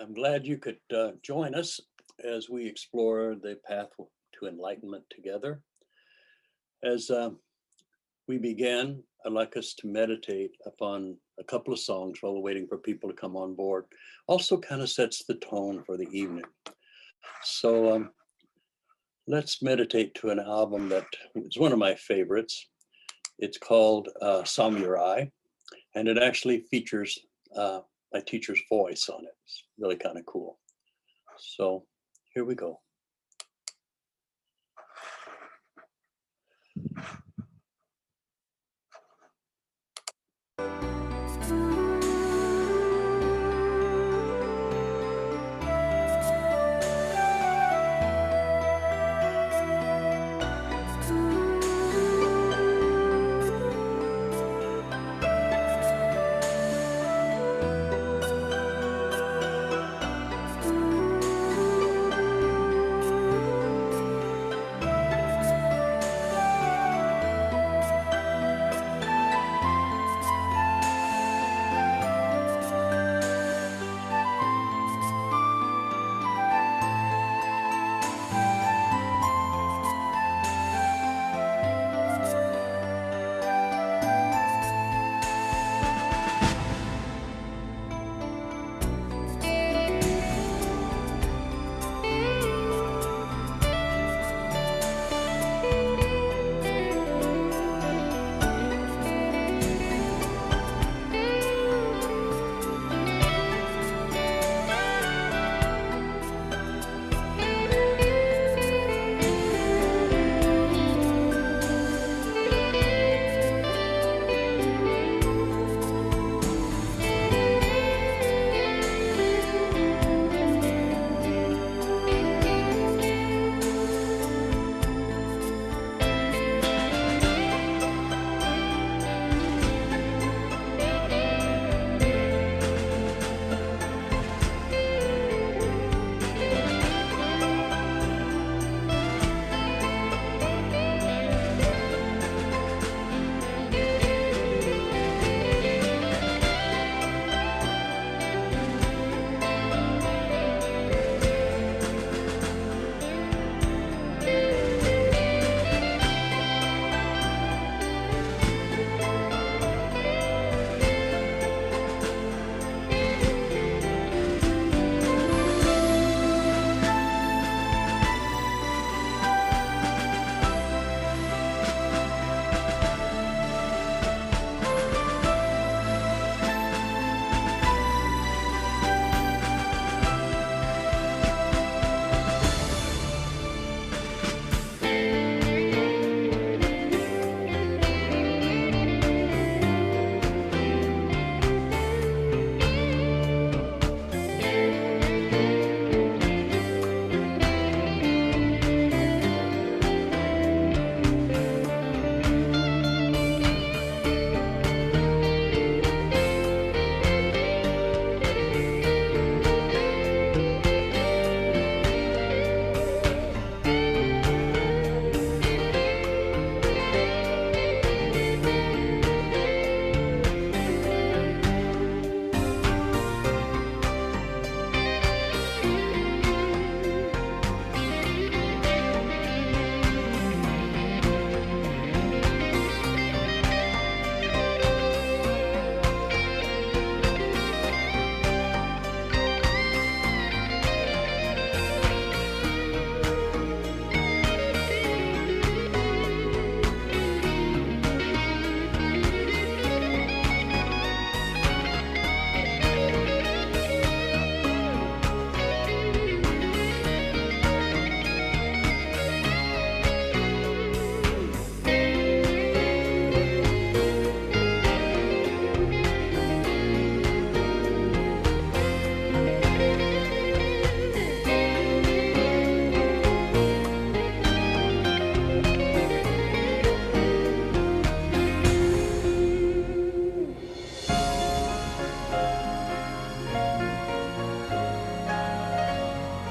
I'm glad you could join us as we explore the path to enlightenment together. As we begin, I'd like us to meditate upon a couple of songs while we're waiting for people to come on board. Also kind of sets the tone for the evening. So let's meditate to an album that is one of my favorites. It's called Samurai, and it actually features my teacher's voice on it. It's really kind of cool. So here we go.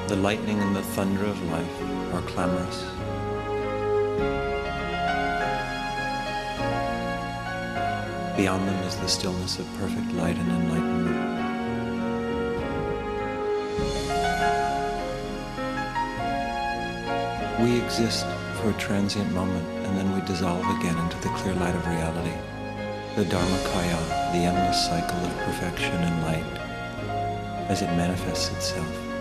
The lightning and the thunder of life are clamorous. Beyond them is the stillness of perfect light and enlightenment. exist for a transient moment, and then we dissolve again into the clear light of reality. The Dharmakaya, the endless cycle of perfection and light as it manifests itself.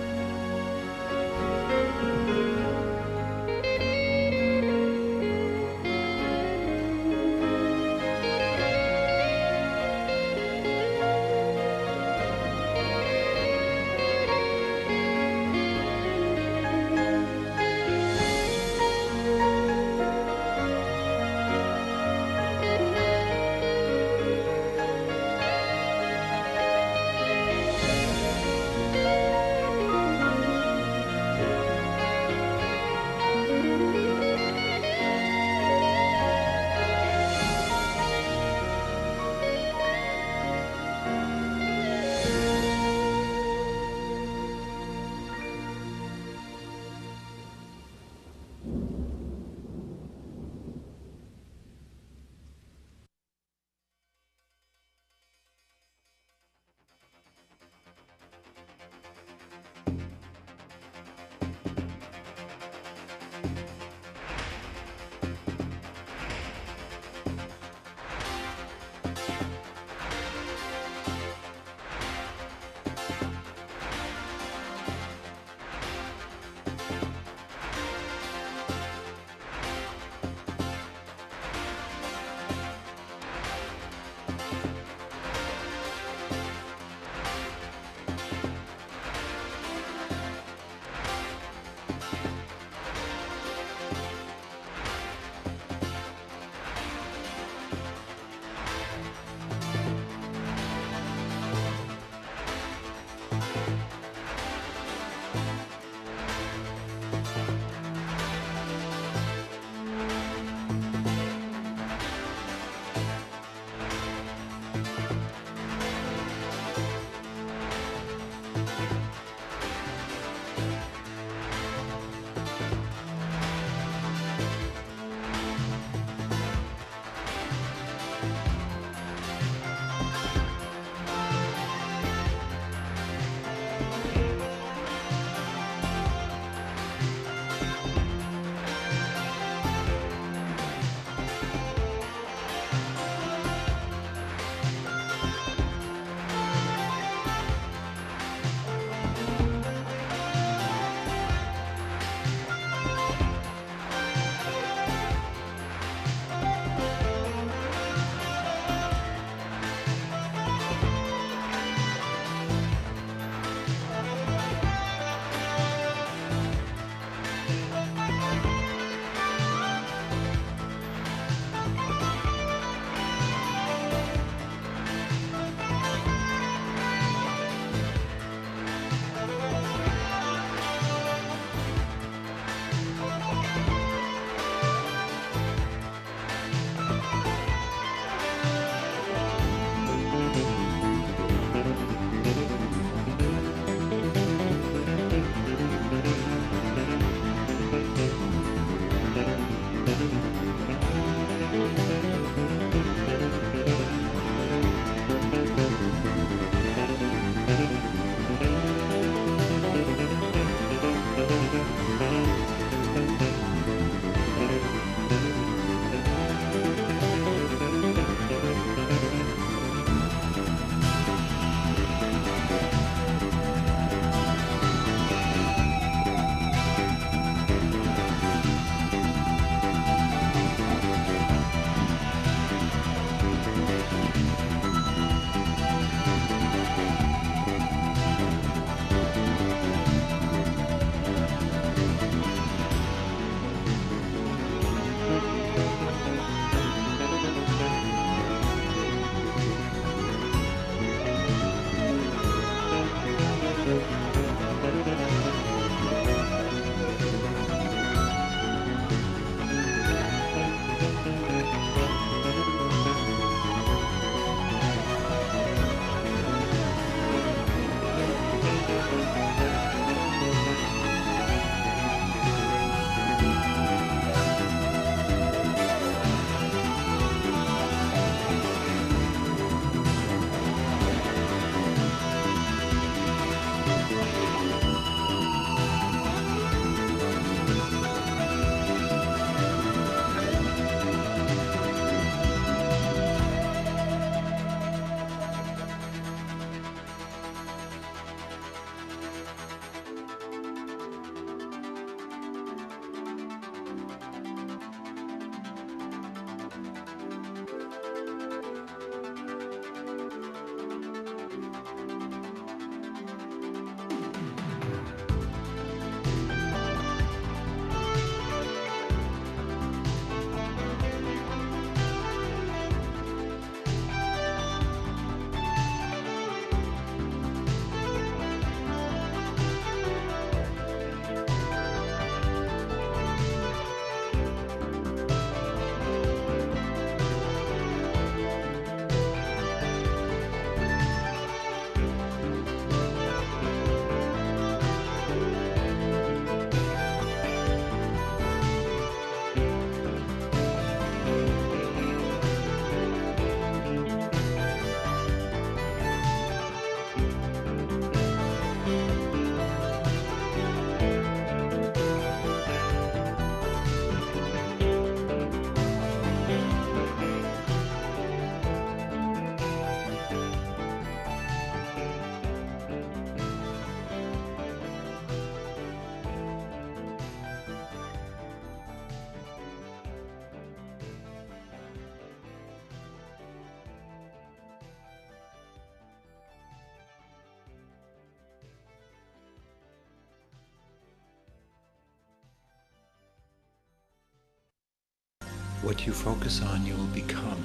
What you focus on, you will become.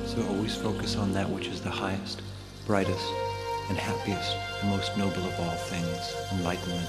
So always focus on that which is the highest, brightest, and happiest, and most noble of all things, enlightenment.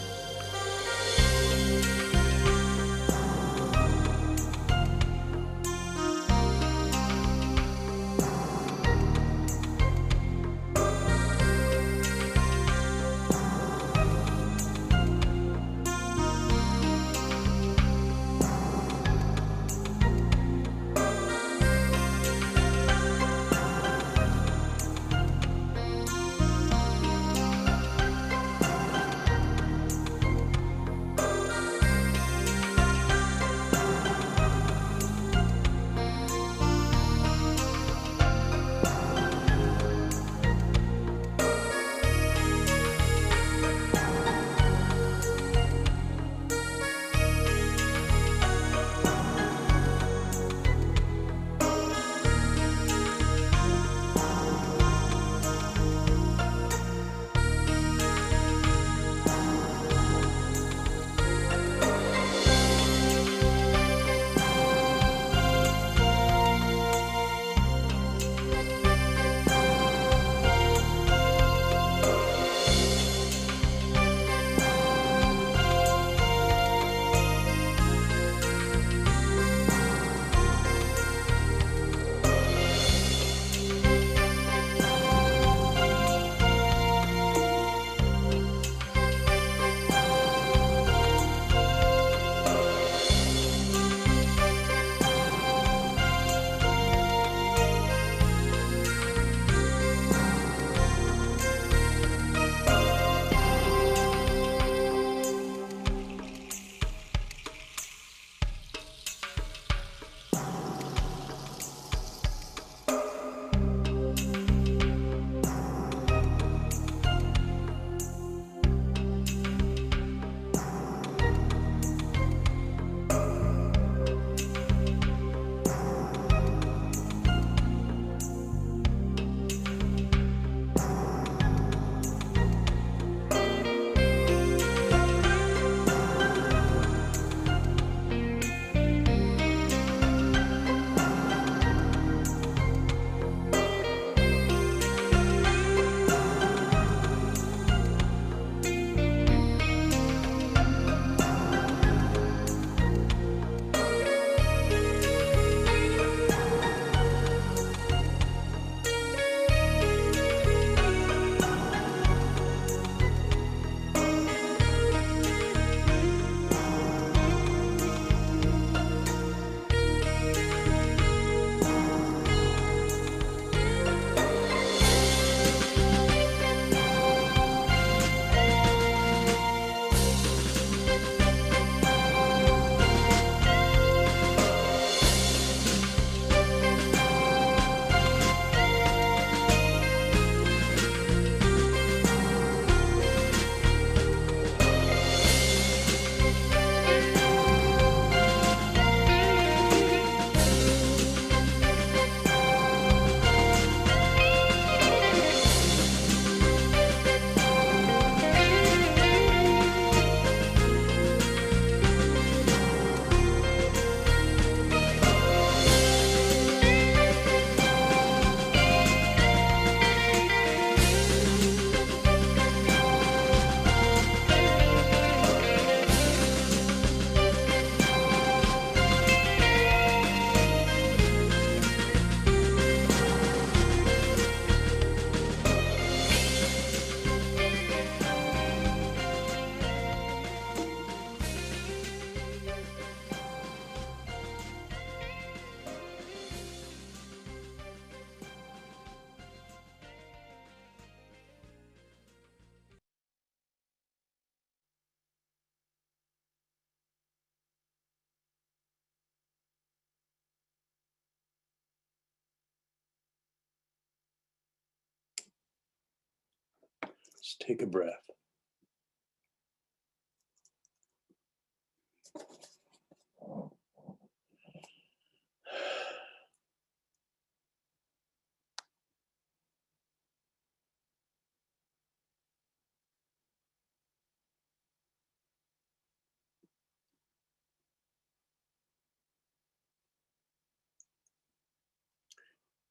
Let's take a breath.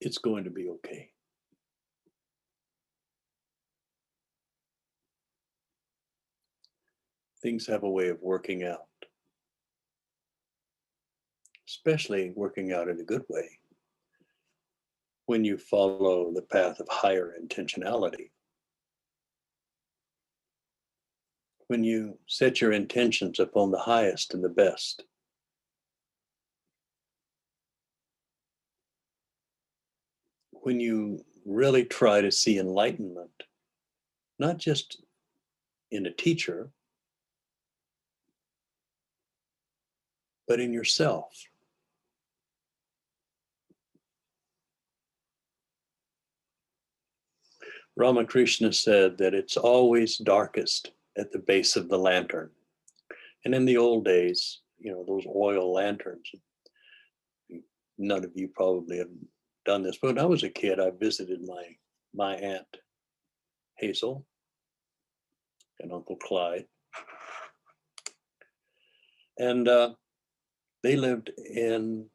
it's going to be okay. Things have a way of working out, especially working out in a good way when you follow the path of higher intentionality. When you set your intentions upon the highest and the best. When you really try to see enlightenment, not just in a teacher, but in yourself. Ramakrishna said that it's always darkest at the base of the lantern. And in the old days, those oil lanterns, none of you probably have done this, but when I was a kid, I visited my aunt Hazel and Uncle Clyde. And they lived in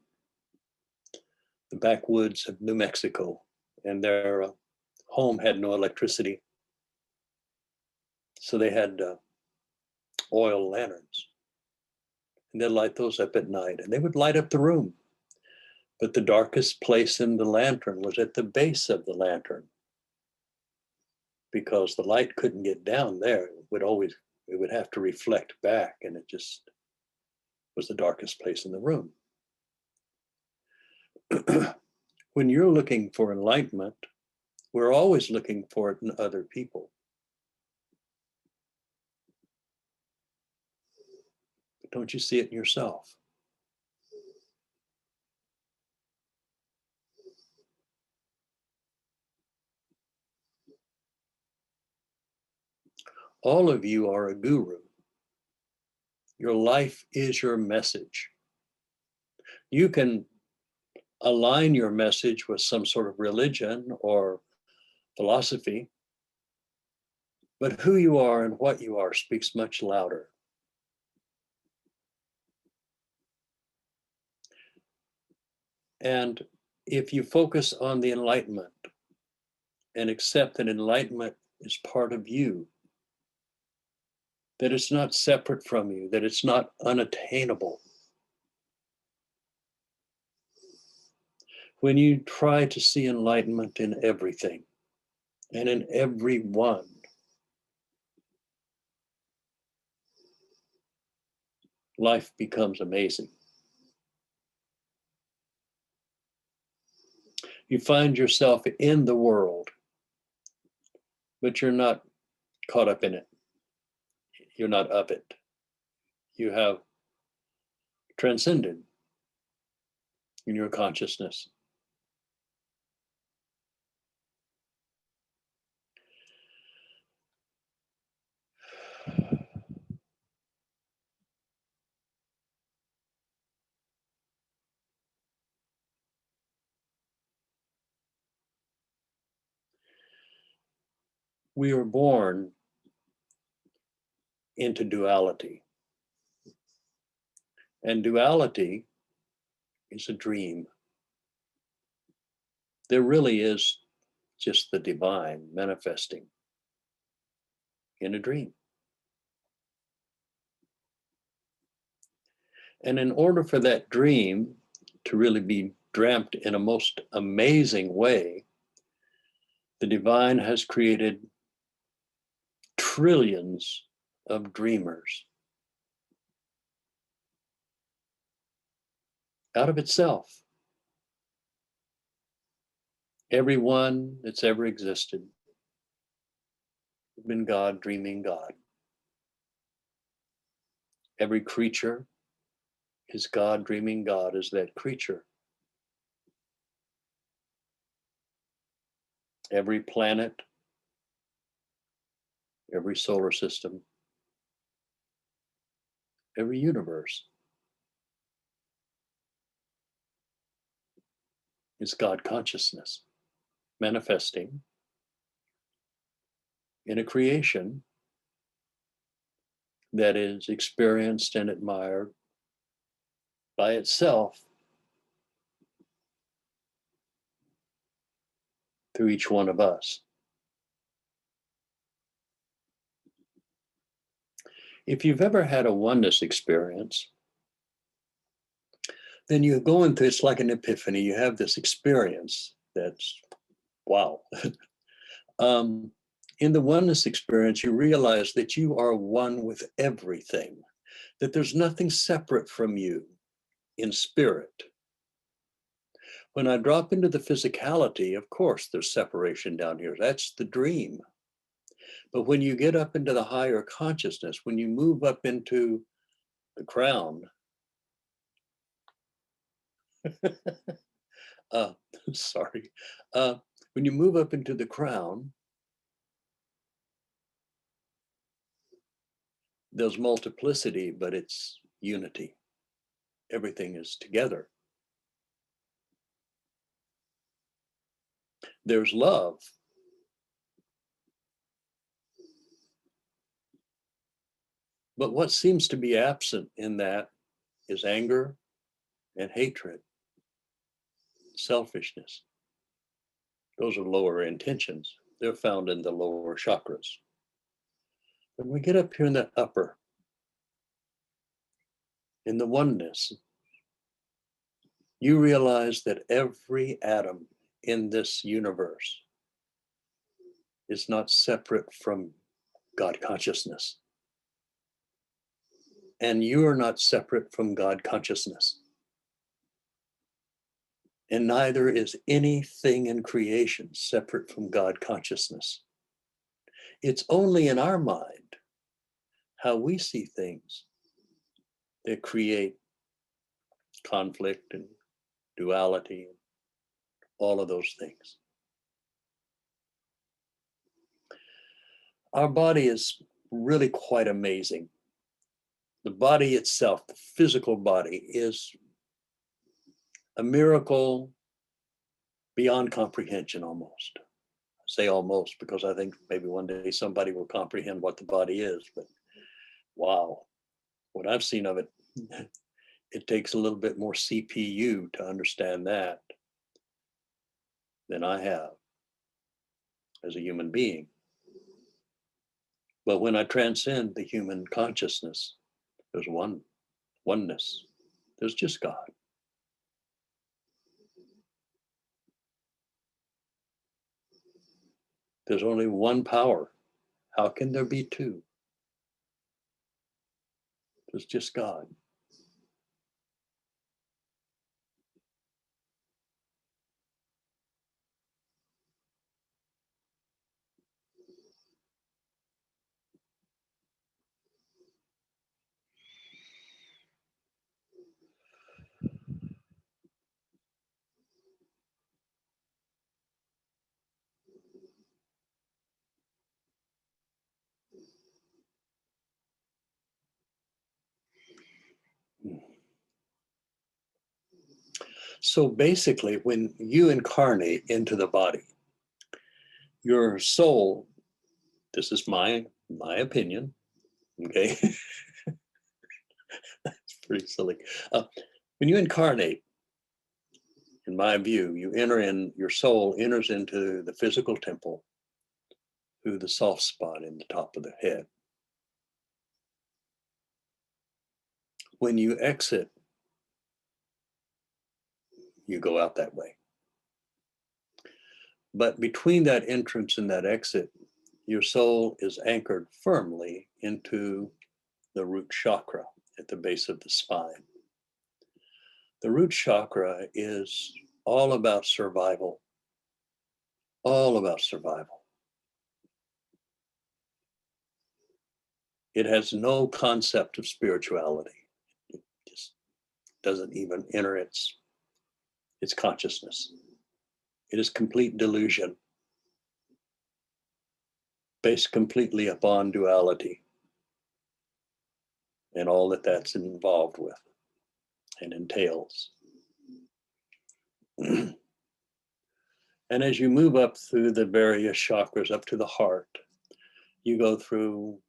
the backwoods of New Mexico, and their home had no electricity. So they had oil lanterns. And they'd light those up at night, and they would light up the room. But the darkest place in the lantern was at the base of the lantern, because the light couldn't get down there. It would have to reflect back, and it just was the darkest place in the room. When you're looking for enlightenment, we're always looking for it in other people. But don't you see it in yourself? All of you are a guru. Your life is your message. You can align your message with some sort of religion or philosophy, but who you are and what you are speaks much louder. And if you focus on the enlightenment and accept that enlightenment is part of you, that it's not separate from you, that it's not unattainable. When you try to see enlightenment in everything and in everyone, life becomes amazing. You find yourself in the world, but you're not caught up in it. You're not of it. You have transcended in your consciousness. We are born into duality. And duality is a dream. There really is just the divine manifesting in a dream. And in order for that dream to really be dreamt in a most amazing way, the divine has created trillions of dreamers out of itself. Everyone that's ever existed has been God dreaming God. Every creature is God dreaming God as that creature. Every planet, every solar system, every universe is God consciousness manifesting in a creation that is experienced and admired by itself through each one of us. If you've ever had a oneness experience, then you go into, it's like an epiphany. You have this experience that's, wow. In the oneness experience, you realize that you are one with everything, that there's nothing separate from you in spirit. When I drop into the physicality, of course, there's separation down here. That's the dream. But when you get up into the higher consciousness, when you move up into the crown, sorry, when you move up into the crown, there's multiplicity, but it's unity. Everything is together. There's love. But what seems to be absent in that is anger and hatred, selfishness. Those are lower intentions. They're found in the lower chakras. When we get up here in the upper, in the oneness, you realize that every atom in this universe is not separate from God consciousness. And you are not separate from God consciousness. And neither is anything in creation separate from God consciousness. It's only in our mind, how we see things, that create conflict and duality, all of those things. Our body is really quite amazing. The body itself, the physical body, is a miracle beyond comprehension almost. I say almost because I think maybe one day somebody will comprehend what the body is, but wow, what I've seen of it, it takes a little bit more CPU to understand that than I have as a human being. But when I transcend the human consciousness, there's oneness. There's just God. There's only one power. How can there be two? There's just God. So basically, when you incarnate into the body, your soul, this is my opinion, okay? It's pretty silly. When you incarnate, in my view, your soul enters into the physical temple through the soft spot in the top of the head. When you exit, you go out that way. But between that entrance and that exit, your soul is anchored firmly into the root chakra at the base of the spine. The root chakra is all about survival, all about survival. It has no concept of spirituality. It just doesn't even enter its consciousness. It is complete delusion, based completely upon duality and all that that's involved with and entails. And as you move up through the various chakras up to the heart, you go through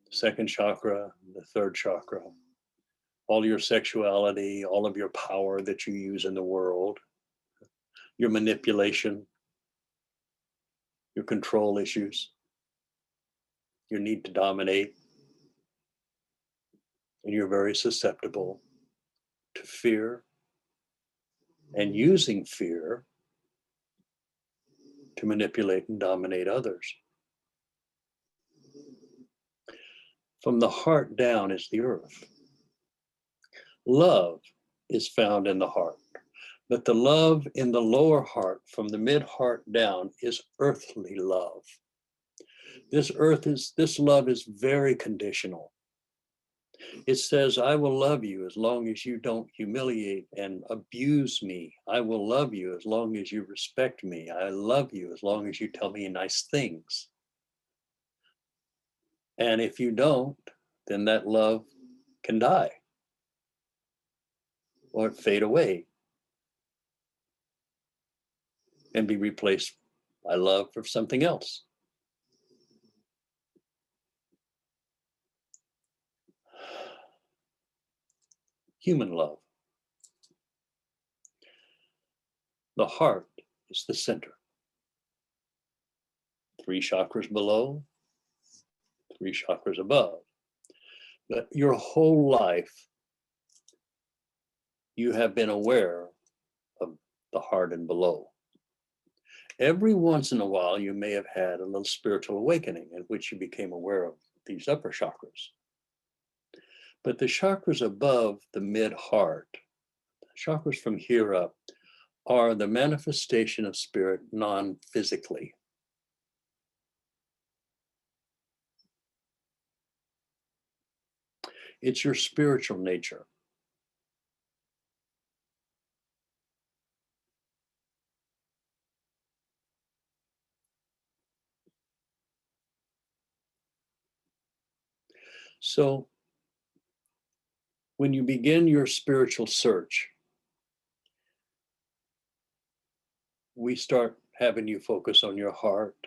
the second chakra, the third chakra, all your sexuality, all of your power that you use in the world, your manipulation, your control issues, your need to dominate, and you're very susceptible to fear and using fear to manipulate and dominate others. From the heart down is the earth. Love is found in the heart, but the love in the lower heart, from the mid-heart down, is earthly love. This love is very conditional. It says, I will love you as long as you don't humiliate and abuse me. I will love you as long as you respect me. I love you as long as you tell me nice things. And if you don't, then that love can die or fade away and be replaced by love for something else. Human love. The heart is the center. 3 chakras below, 3 chakras above. But your whole life, you have been aware of the heart and below. Every once in a while, you may have had a little spiritual awakening in which you became aware of these upper chakras. But the chakras above the mid-heart, chakras from here up, are the manifestation of spirit non-physically. It's your spiritual nature. So when you begin your spiritual search, we start having you focus on your heart,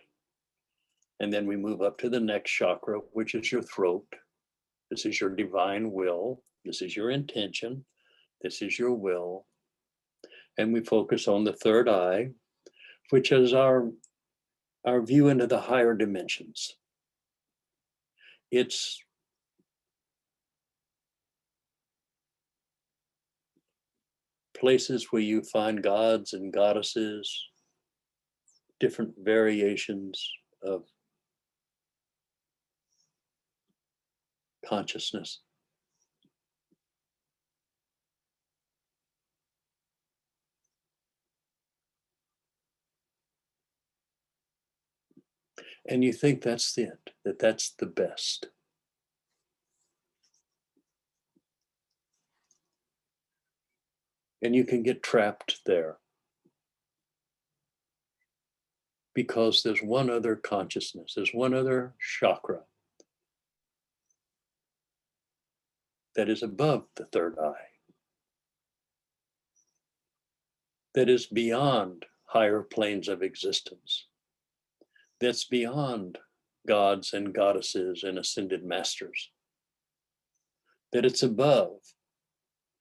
and then we move up to the next chakra, which is your throat. This is your divine will. This is your intention. This is your will. And we focus on the third eye, which is our view into the higher dimensions. It's places where you find gods and goddesses, different variations of consciousness. And you think that's it, that's the best. And you can get trapped there because there's one other consciousness, there's one other chakra that is above the third eye, that is beyond higher planes of existence, that's beyond gods and goddesses and ascended masters, that it's above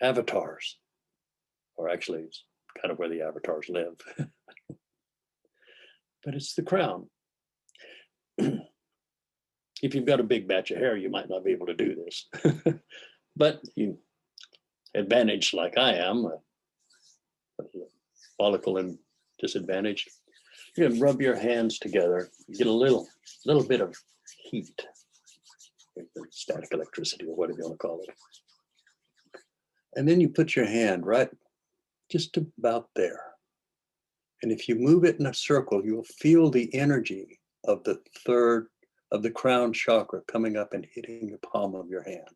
avatars, or actually it's kind of where the avatars live. But it's the crown. If you've got a big batch of hair, you might not be able to do this. But you advantaged like I am, follicle and disadvantaged, you can rub your hands together, you get a little bit of heat, static electricity or whatever you want to call it. And then you put your hand right just about there. And if you move it in a circle, you'll feel the energy of the crown chakra coming up and hitting the palm of your hand.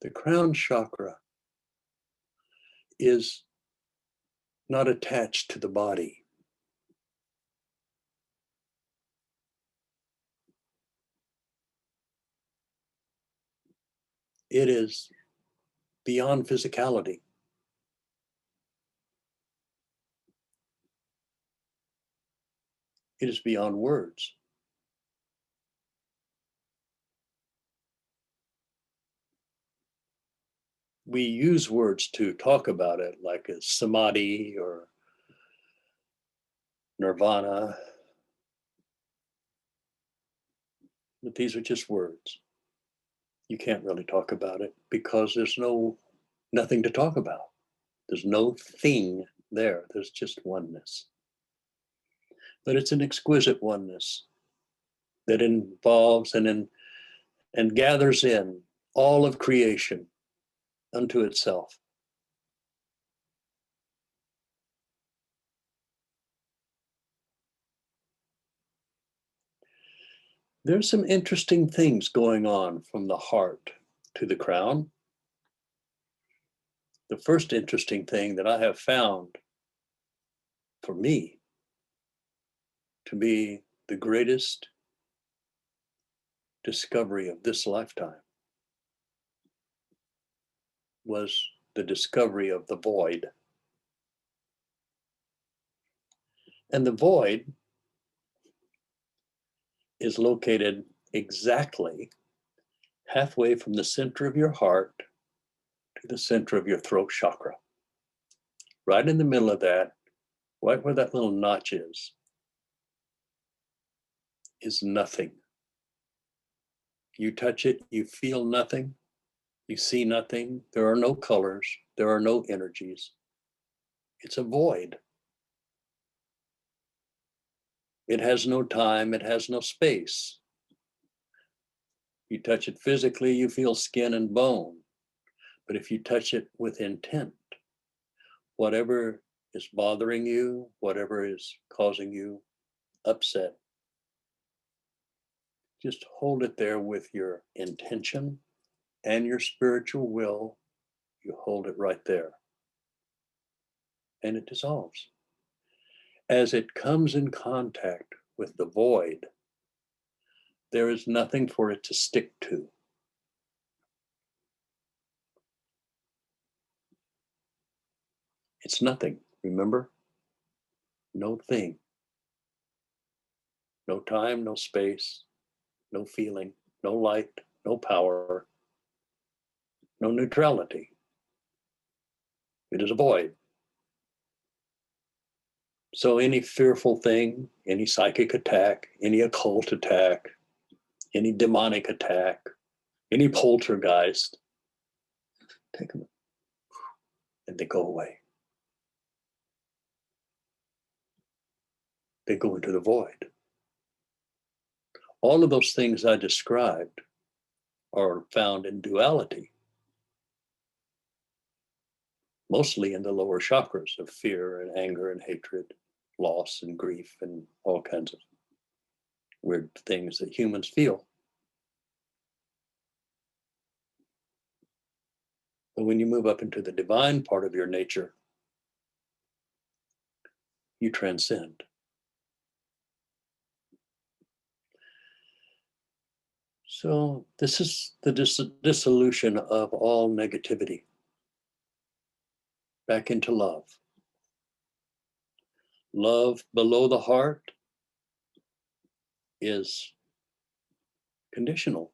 The crown chakra is not attached to the body. It is beyond physicality. It is beyond words. We use words to talk about it, like a samadhi or nirvana, But these are just words. You can't really talk about it because there's nothing to talk about. There's no thing there. There's just oneness. But it's an exquisite oneness that involves and gathers in all of creation unto itself. There's some interesting things going on from the heart to the crown. The first interesting thing that I have found for me to be the greatest discovery of this lifetime was the discovery of the void. And the void is located exactly halfway from the center of your heart to the center of your throat chakra. Right in the middle of that, right where that little notch is nothing. You touch it, you feel nothing, you see nothing. There are no colors, there are no energies. It's a void. It has no time, it has no space. You touch it physically, you feel skin and bone. But if you touch it with intent, whatever is bothering you, whatever is causing you upset, just hold it there with your intention and your spiritual will. You hold it right there. And it dissolves. As it comes in contact with the void, there is nothing for it to stick to. It's nothing, remember? No thing. No time, no space, no feeling, no light, no power, no neutrality. It is a void. So any fearful thing, any psychic attack, any occult attack, any demonic attack, any poltergeist, take them and they go away. They go into the void. All of those things I described are found in duality, mostly in the lower chakras of fear and anger and hatred, loss and grief, and all kinds of weird things that humans feel. But when you move up into the divine part of your nature, you transcend. So this is the dissolution of all negativity back into love. Love below the heart is conditional.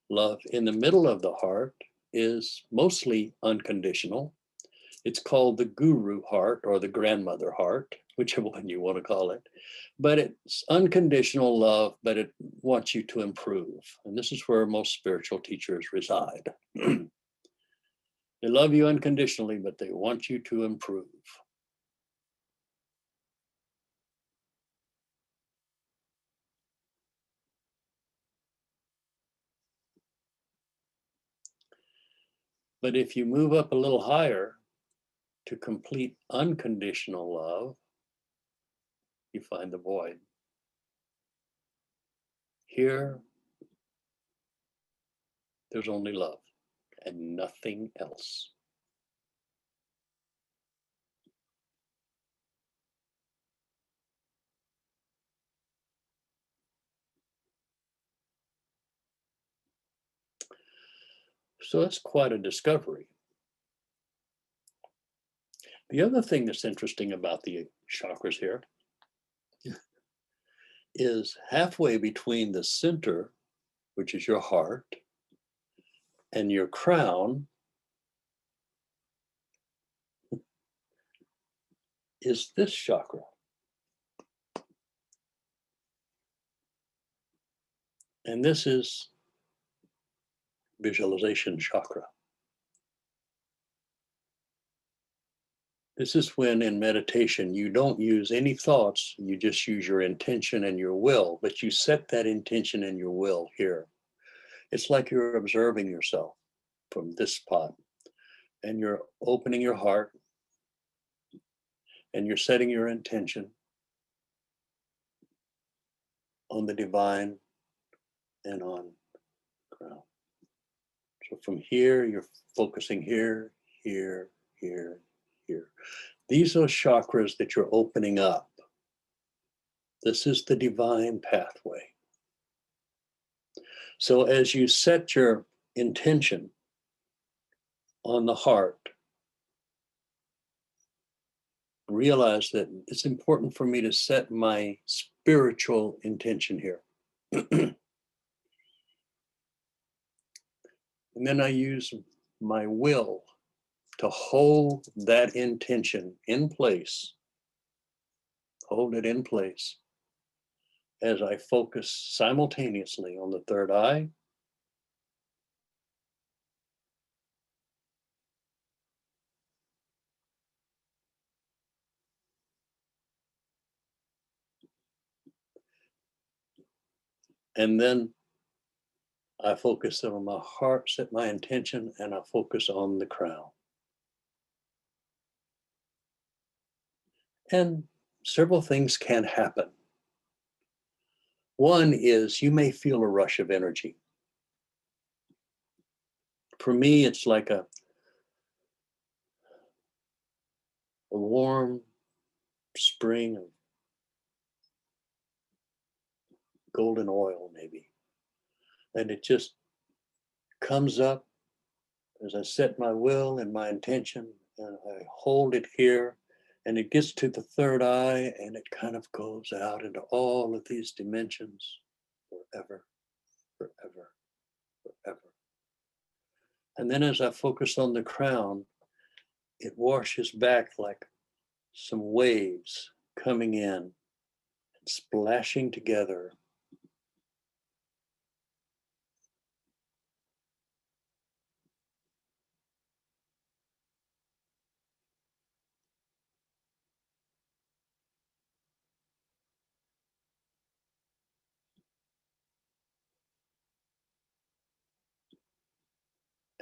Love in the middle of the heart is mostly unconditional. It's called the guru heart or the grandmother heart, whichever one you want to call it. But it's unconditional love, but it wants you to improve. And this is where most spiritual teachers reside. They love you unconditionally, but they want you to improve. But if you move up a little higher to complete unconditional love, you find the void. Here, there's only love and nothing else. So that's quite a discovery. The other thing that's interesting about the chakras here is halfway between the center, which is your heart, and your crown is this chakra. And this is visualization chakra. This is when in meditation you don't use any thoughts, you just use your intention and your will, but you set that intention and your will here. It's like you're observing yourself from this spot, and you're opening your heart and you're setting your intention on the divine and on ground. So from here, you're focusing here, here, here, here. These are chakras that you're opening up. This is the divine pathway. So as you set your intention on the heart, realize that it's important for me to set my spiritual intention here. And then I use my will to hold that intention in place, hold it in place as I focus simultaneously on the third eye, and then I focus on my heart, set my intention, and I focus on the crown. And several things can happen. One is you may feel a rush of energy. For me, it's like a warm spring of golden oil, maybe. And it just comes up as I set my will and my intention, and I hold it here, and it gets to the third eye, and it kind of goes out into all of these dimensions forever, forever, forever. And then as I focus on the crown, it washes back like some waves coming in and splashing together.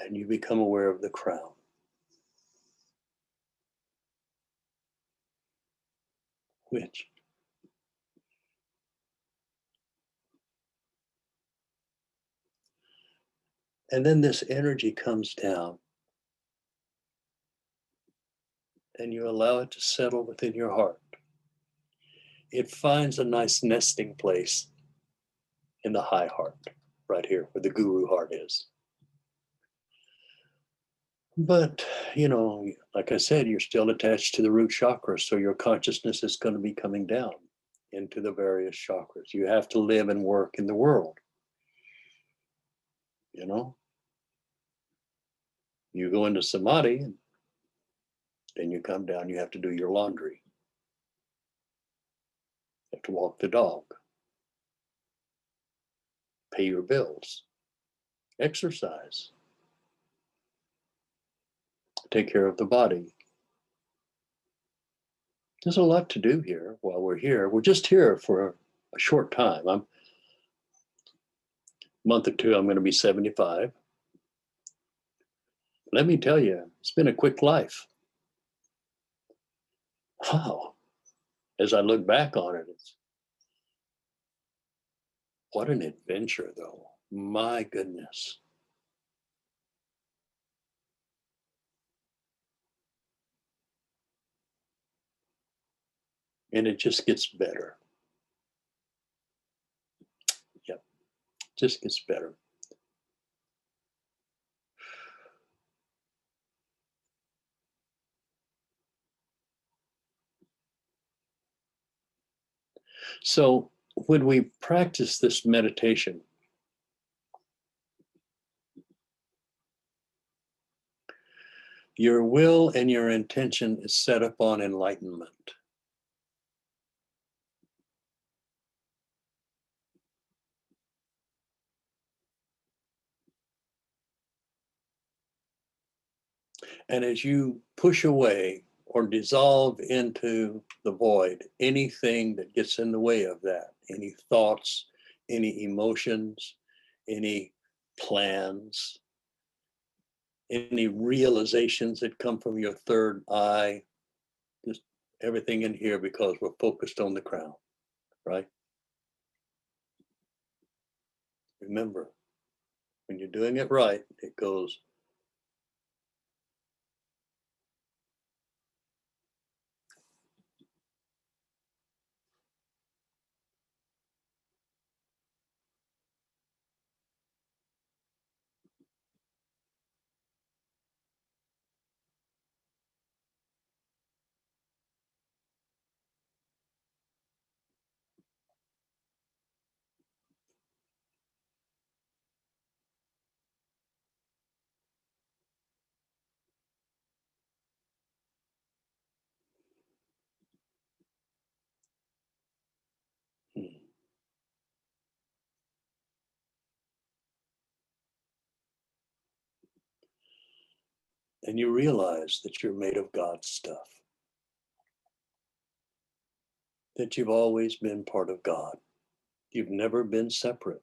And you become aware of the crown, which and then this energy comes down and you allow it to settle within your heart. It finds a nice nesting place in the high heart, right here where the guru heart is. But, like I said, you're still attached to the root chakra, so your consciousness is going to be coming down into the various chakras. You have to live and work in the world. You go into samadhi, and then you come down, you have to do your laundry. You have to walk the dog, pay your bills, exercise, take care of the body. There's a lot to do here while we're here. We're just here for a short time. A month or two, I'm going to be 75. Let me tell you, it's been a quick life. Wow. As I look back on it, what an adventure, though. My goodness. And it just gets better. Yep, just gets better. So when we practice this meditation, your will and your intention is set upon enlightenment. And as you push away or dissolve into the void, anything that gets in the way of that, any thoughts, any emotions, any plans, any realizations that come from your third eye, just everything in here, because we're focused on the crown, right? Remember, when you're doing it right, it goes. Hmm. And you realize that you're made of God's stuff, that you've always been part of God. You've never been separate.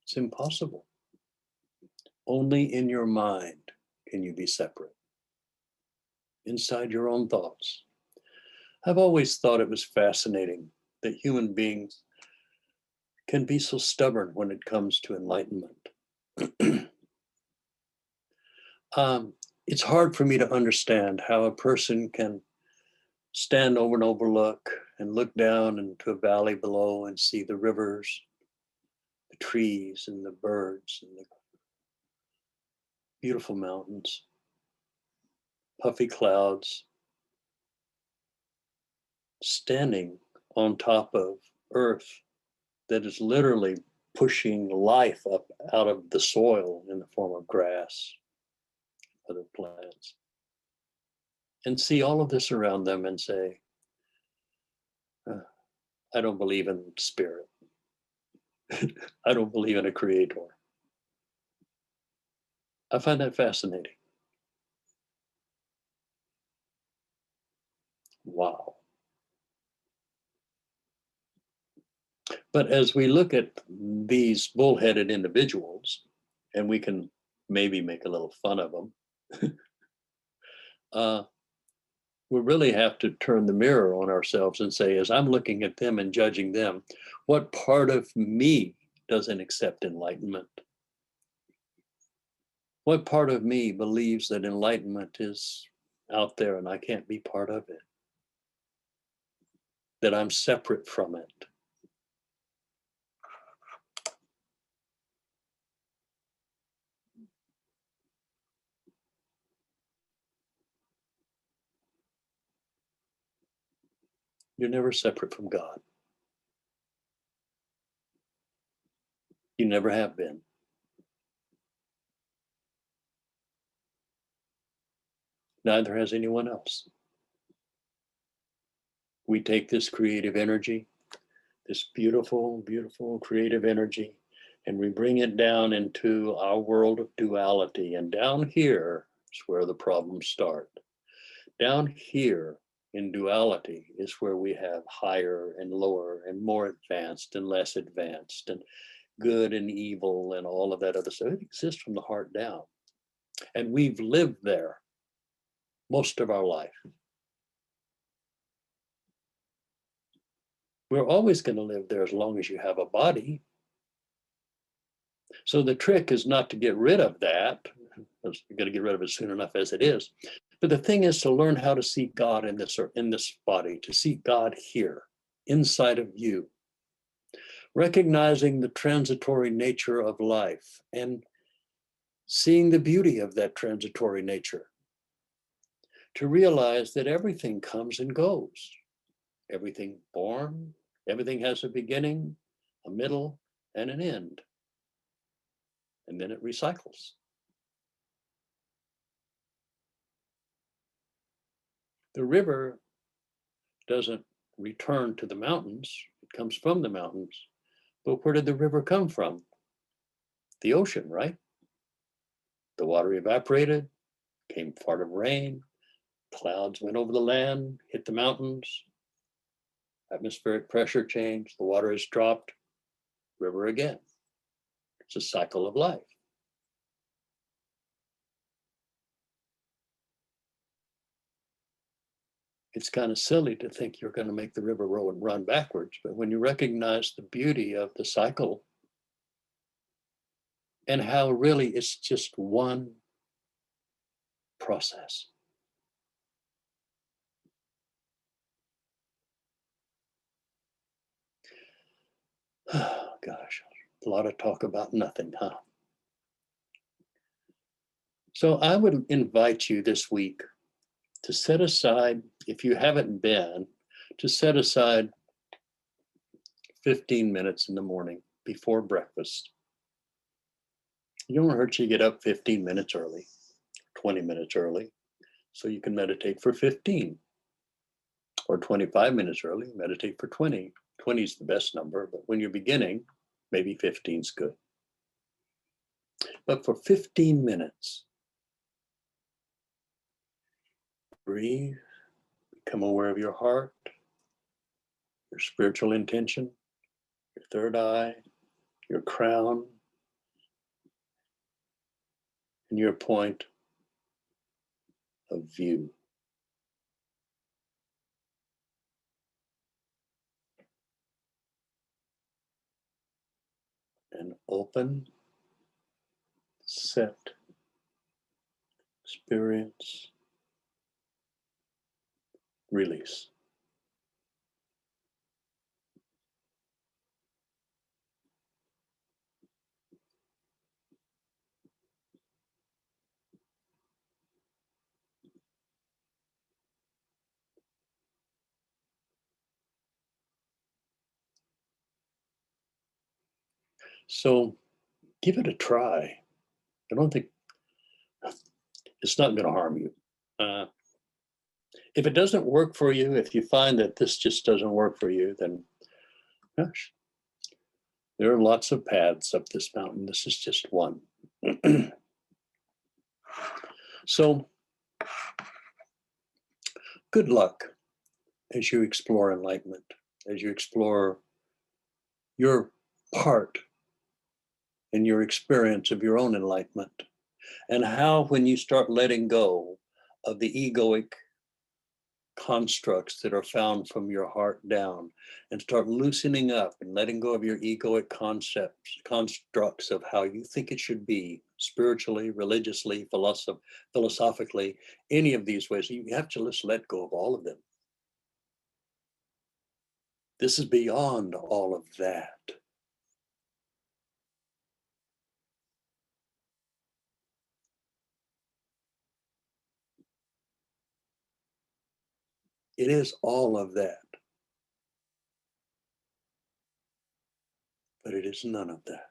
It's impossible. Only in your mind can you be separate, inside your own thoughts. I've always thought it was fascinating that human beings can be so stubborn when it comes to enlightenment. It's hard for me to understand how a person can stand over an overlook and look down into a valley below and see the rivers, the trees, and the birds, and the beautiful mountains, puffy clouds, standing on top of earth that is literally pushing life up out of the soil in the form of grass, other plants, and see all of this around them and say, I don't believe in spirit. I don't believe in a creator. I find that fascinating. Wow. But as we look at these bullheaded individuals, and we can maybe make a little fun of them, we really have to turn the mirror on ourselves and say, as I'm looking at them and judging them, what part of me doesn't accept enlightenment? What part of me believes that enlightenment is out there and I can't be part of it? That I'm separate from it? You're never separate from God. You never have been. Neither has anyone else. We take this creative energy, this beautiful, beautiful creative energy, and we bring it down into our world of duality. And down here is where the problems start. Down here in duality is where we have higher and lower and more advanced and less advanced and good and evil and all of that other stuff. It exists from the heart down. And we've lived there most of our life. We're always going to live there as long as you have a body. So the trick is not to get rid of that. You're going to get rid of it soon enough as it is. But the thing is to learn how to see God in this body, to see God here, inside of you, recognizing the transitory nature of life and seeing the beauty of that transitory nature, to realize that everything comes and goes. Everything born, everything has a beginning, a middle, and an end. And then it recycles. The river doesn't return to the mountains, it comes from the mountains. But where did the river come from? The ocean, right? The water evaporated, came part of rain, clouds went over the land, hit the mountains, atmospheric pressure changed, the water has dropped, river again. It's a cycle of life. It's kind of silly to think you're going to make the river run backwards, but when you recognize the beauty of the cycle and how really it's just one process. Oh, gosh, a lot of talk about nothing, huh? So I would invite you this week to set aside, if you haven't been, to set aside 15 minutes in the morning before breakfast. You don't hurt you to get up 15 minutes early, 20 minutes early, so you can meditate for 15, or 25 minutes early, meditate for 20. 20 is the best number, but when you're beginning, maybe 15 is good. But for 15 minutes, breathe, become aware of your heart, your spiritual intention, your third eye, your crown, and your point of view. And open, set, experience, release. So give it a try. I don't think it's not going to harm you. If it doesn't work for you, if you find that this just doesn't work for you, then gosh, there are lots of paths up this mountain. This is just one. So good luck as you explore enlightenment, as you explore your part in your experience of your own enlightenment, and how when you start letting go of the egoic constructs that are found from your heart down and start loosening up and letting go of your egoic constructs of how you think it should be spiritually, religiously, philosophically, any of these ways, you have to just let go of all of them. This is beyond all of that. It is all of that, but it is none of that.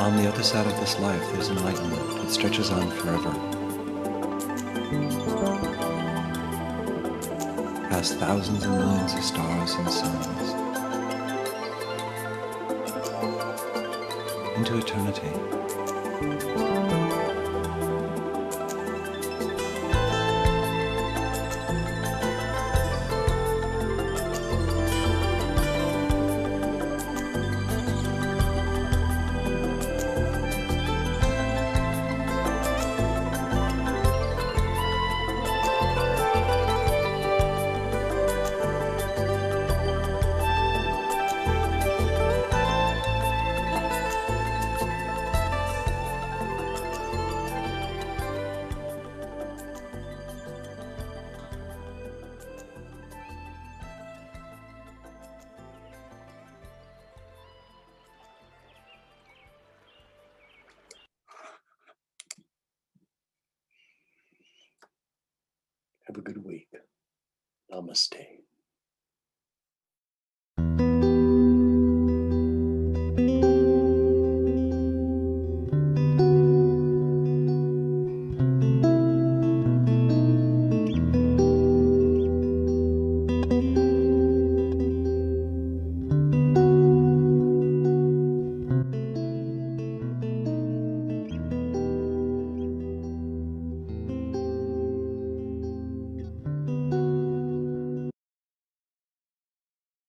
On the other side of this life, there's enlightenment. It stretches on forever, past thousands and millions of stars and suns, into eternity. Have a good week. Namaste.